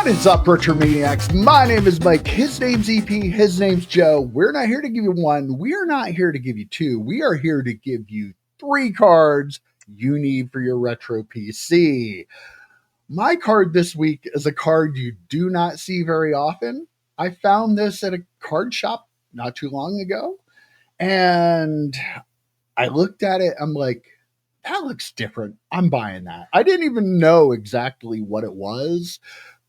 is up, Retro Maniacs? My name is Mike. His name's EP. His name's Joe. We're not here to give you one. We are not here to give you two. We are here to give you three cards you need for your retro PC. My card this week is a card you do not see very often. I found this at a card shop not too long ago, and I looked at it. I'm like, that looks different. I'm buying that. I didn't even know exactly what it was,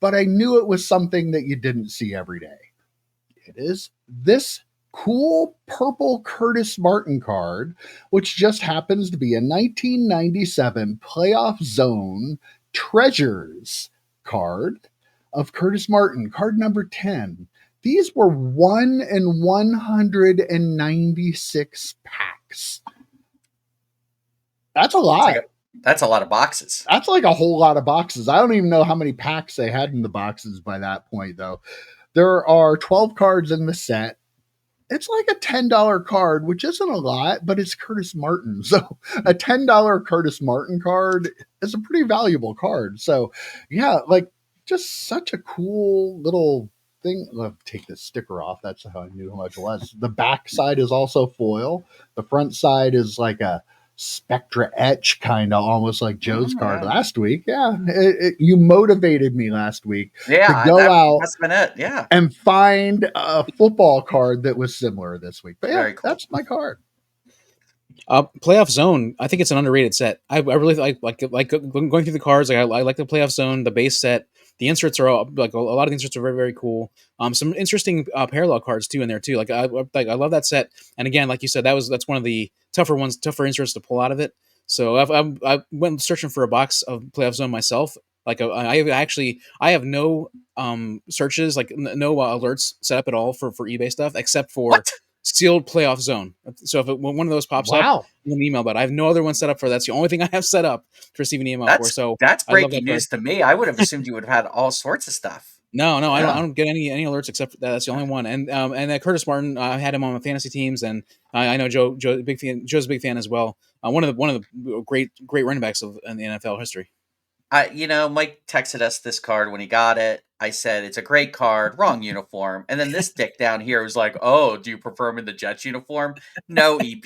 but I knew it was something that you didn't see every day. It is this cool purple Curtis Martin card, which just happens to be a 1997 Playoff Zone Treasures card of Curtis Martin, card number 10. These were 1 in 196 packs. That's a lot. That's a lot of boxes. That's like a whole lot of boxes. I don't even know how many packs they had in the boxes by that point, though. There are 12 cards in the set. It's like a $10 card, which isn't a lot, but it's Curtis Martin. So a $10 Curtis Martin card is a pretty valuable card. So yeah, like just such a cool little thing. I'll take this sticker off. That's how I knew how much it was. The back side is also foil. The front side is like a Spectra etch, kind of almost like Joe's card last week. Yeah, you motivated me last week to go out and find a football card that was similar this week. But yeah, cool. That's my card. Playoff Zone, I think it's an underrated set. I really like going through the cards. I like the Playoff Zone, the base set. The inserts are all, like, a lot of the inserts are very, very cool. Some interesting parallel cards too in there too. Like I love that set. And again, like you said, that's one of the tougher inserts to pull out of it. So I went searching for a box of Playoff Zone myself. Like I have no searches, like no alerts set up at all for eBay stuff except for sealed Playoff Zone. So if one of those pops up, you can email about it. I have no other one set up for that. That's the only thing I have set up to receive an email for. So that's breaking news to me. I would have assumed you would have had all sorts of stuff. No, I don't get any alerts except for that. That's the only one. And Curtis Martin, I had him on my fantasy teams, and I know Joe's a big fan as well. One of the great running backs in the NFL history. Mike texted us this card when he got it. I said, it's a great card, wrong uniform. And then this dick down here was like, oh, do you prefer him in the Jets uniform? No, EP.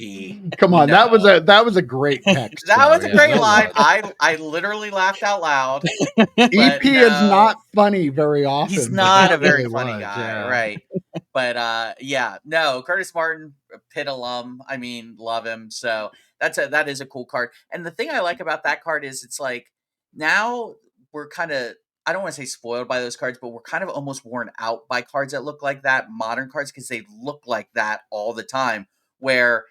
Come on, no. that was a great text. That was a great line. I literally laughed out loud. EP is not funny very often. He's not a very funny guy, right? But Curtis Martin, Pitt alum. I mean, love him. So that is a cool card. And the thing I like about that card is it's like, now we're kind of, I don't want to say spoiled by those cards, but we're kind of almost worn out by cards that look like that, modern cards, because they look like that all the time. Where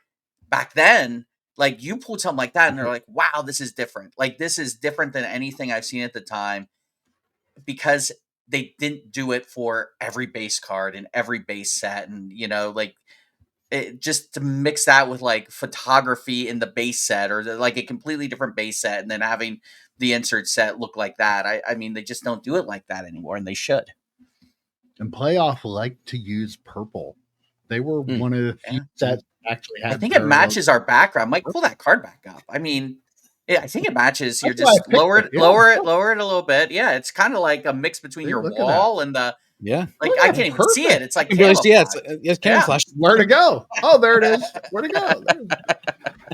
back then, like, you pulled something like that and they're like, wow, this is different. Like, this is different than anything I've seen at the time, because they didn't do it for every base card and every base set. And, just to mix that with like photography in the base set, or like a completely different base set, and then having the insert set look like that. I mean, they just don't do it like that anymore, and they should. And Playoff like to use purple. They were one of the few sets that actually had. I think it matches our background. Mike, pull that card back up. I mean, I think it matches. You're just lower it a little bit. Yeah, it's kind of like a mix between your wall and the. Yeah, like I can't even see it. It's like it's camouflage. Where to go? Oh, there it is. Where to go?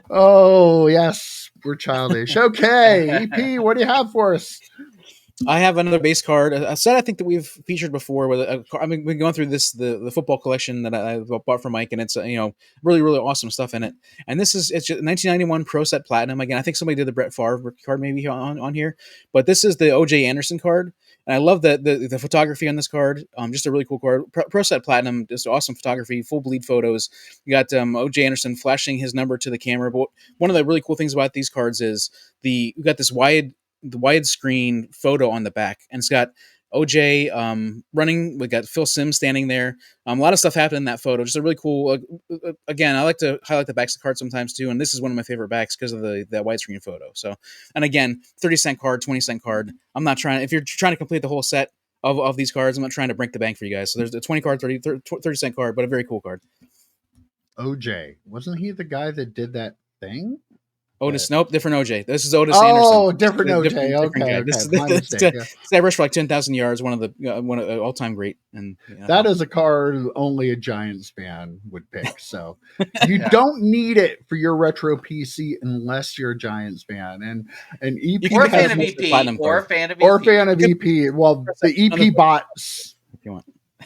Oh, yes, we're childish. Okay, EP, what do you have for us? I have another base card, a set I think that we've featured before. I've been going through the football collection that I bought for Mike, and it's really, really awesome stuff in it. And it's just 1991 Pro Set Platinum. Again, I think somebody did the Brett Favre card maybe on here, but this is the O.J. Anderson card. And I love the photography on this card. Just a really cool card. Pro Set Platinum, just awesome photography, full bleed photos. You got O.J. Anderson flashing his number to the camera. But one of the really cool things about these cards is we got this widescreen photo on the back, and it's got OJ running. We got Phil Simms standing there. A lot of stuff happened in that photo. Just a really cool. Again, I like to highlight the backs of the card sometimes too, and this is one of my favorite backs because of that widescreen photo. So, and again, 30-cent card, 20-cent card. I'm not trying. If you're trying to complete the whole set of these cards, I'm not trying to break the bank for you guys. So there's a 20 card, 30-cent card, but a very cool card. OJ, wasn't he the guy that did that thing? Otis, nope, different OJ. This is Otis Oh, Anderson. different OJ. Different Okay, guy. okay. This My mistake. this guy rushed for like 10,000 yards. One of the all-time great. And that is a card only a Giants fan would pick. So you don't need it for your retro PC unless you're a Giants fan. And EP or a fan of EP, or a fan of EP. Well, the EP bots. If you want.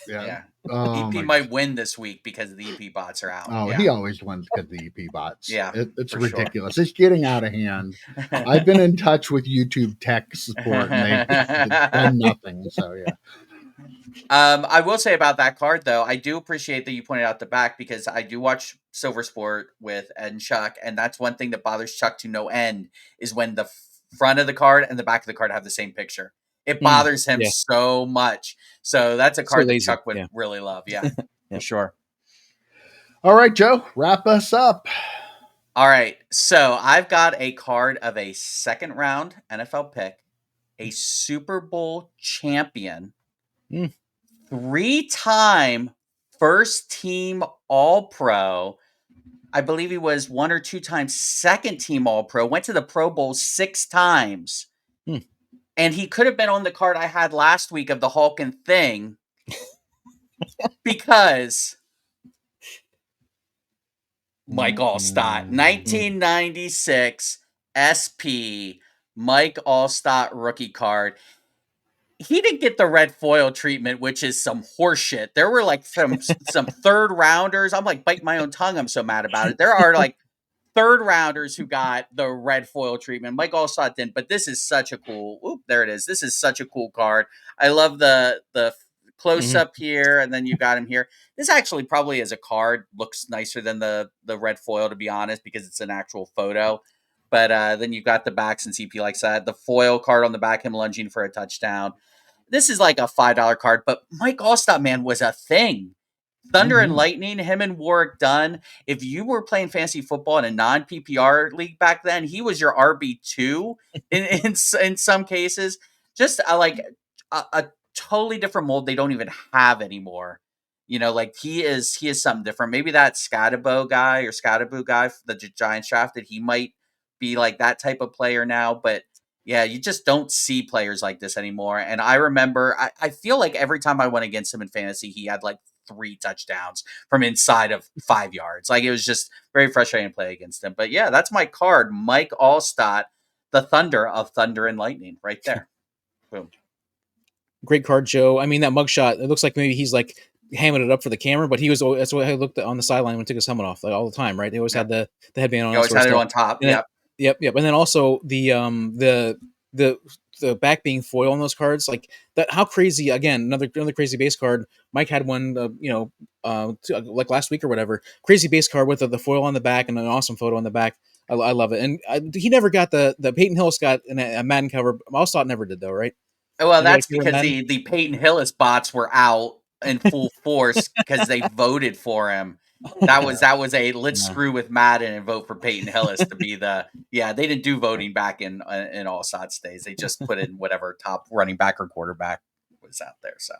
Yeah. EP might win this week because the EP bots are out. Oh, he always wins because the EP bots. Yeah, it's ridiculous. Sure. It's getting out of hand. I've been in touch with YouTube tech support, and they've done nothing. So yeah. I will say about that card though, I do appreciate that you pointed out the back because I do watch Silver Sport with Ed and Chuck, and that's one thing that bothers Chuck to no end is when the front of the card and the back of the card have the same picture. It bothers him so much. So that's a card that Chuck would really love. Yeah, for sure. All right, Joe, wrap us up. All right. So I've got a card of a second round NFL pick, a Super Bowl champion, 3-time first team All-Pro. I believe he was 1 or 2 times second team All-Pro, went to the Pro Bowl 6 times. And he could have been on the card I had last week of the Hulk and Thing because Mike Alstott, 1996 SP Mike Alstott rookie card. He didn't get the red foil treatment, which is some horseshit. There were like some third rounders. I'm like biting my own tongue. I'm so mad about it. There are like third rounders who got the red foil treatment. Mike Alstott didn't, but this is such a cool. There it is. This is such a cool card. I love the close up here, and then you got him here. This actually probably as a card looks nicer than the red foil, to be honest, because it's an actual photo. But then you got the back since EP likes that. The foil card on the back, him lunging for a touchdown. This is like a $5 card, but Mike Alstott, man, was a thing. Thunder and Lightning, him and Warwick Dunn. If you were playing fantasy football in a non-PPR league back then, he was your RB2 in some cases. Just a totally different mold they don't even have anymore. You know, like he is something different. Maybe that Scatabo guy the Giants drafted, he might be like that type of player now, but yeah, you just don't see players like this anymore. And I remember, I feel like every time I went against him in fantasy, he had like 3 touchdowns from inside of 5 yards. Like it was just very frustrating to play against him. But yeah, that's my card, Mike Alstott, the Thunder of Thunder and Lightning, right there. Boom. Great card, Joe. I mean, that mugshot, it looks like maybe he's like hamming it up for the camera, but that's what I looked at on the sideline when he took his helmet off, like all the time, right? They always had the headband on. He always had it on top. Yep. And then also the back being foil on those cards, like that. How crazy! Again, another crazy base card. Mike had one, like last week or whatever. Crazy base card with the foil on the back and an awesome photo on the back. I love it. And he never got the Peyton Hillis got a Madden cover. Alstott never did though, right? Well, that's because the Peyton Hillis bots were out in full force because they voted for him. That was a let's screw with Madden and vote for Peyton Hillis to be they didn't do voting back in Alstott's days. They just put in whatever top running back or quarterback was out there. So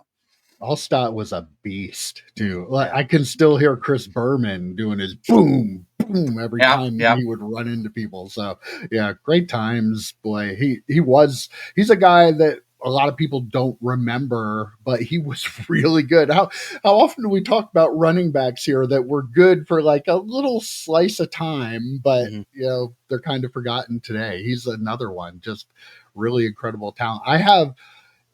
Alstott was a beast too. Like I can still hear Chris Berman doing his boom boom every time he would run into people. So yeah, great times. Boy, he's a guy that a lot of people don't remember, but he was really good. How often do we talk about running backs here that were good for like a little slice of time, but they're kind of forgotten today. He's another one, just really incredible talent. I have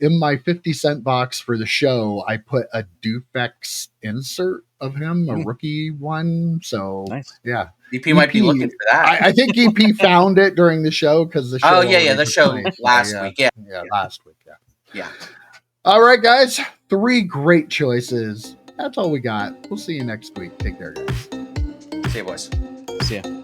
in my 50-cent box for the show, I put a Dufex insert of him, a rookie one. So nice. Yeah. EP might be looking for that. I think EP found it during the show because the show. Oh yeah, the show last week. Yeah, last week. Yeah. All right, guys. 3 great choices. That's all we got. We'll see you next week. Take care, guys. See you, boys. See ya.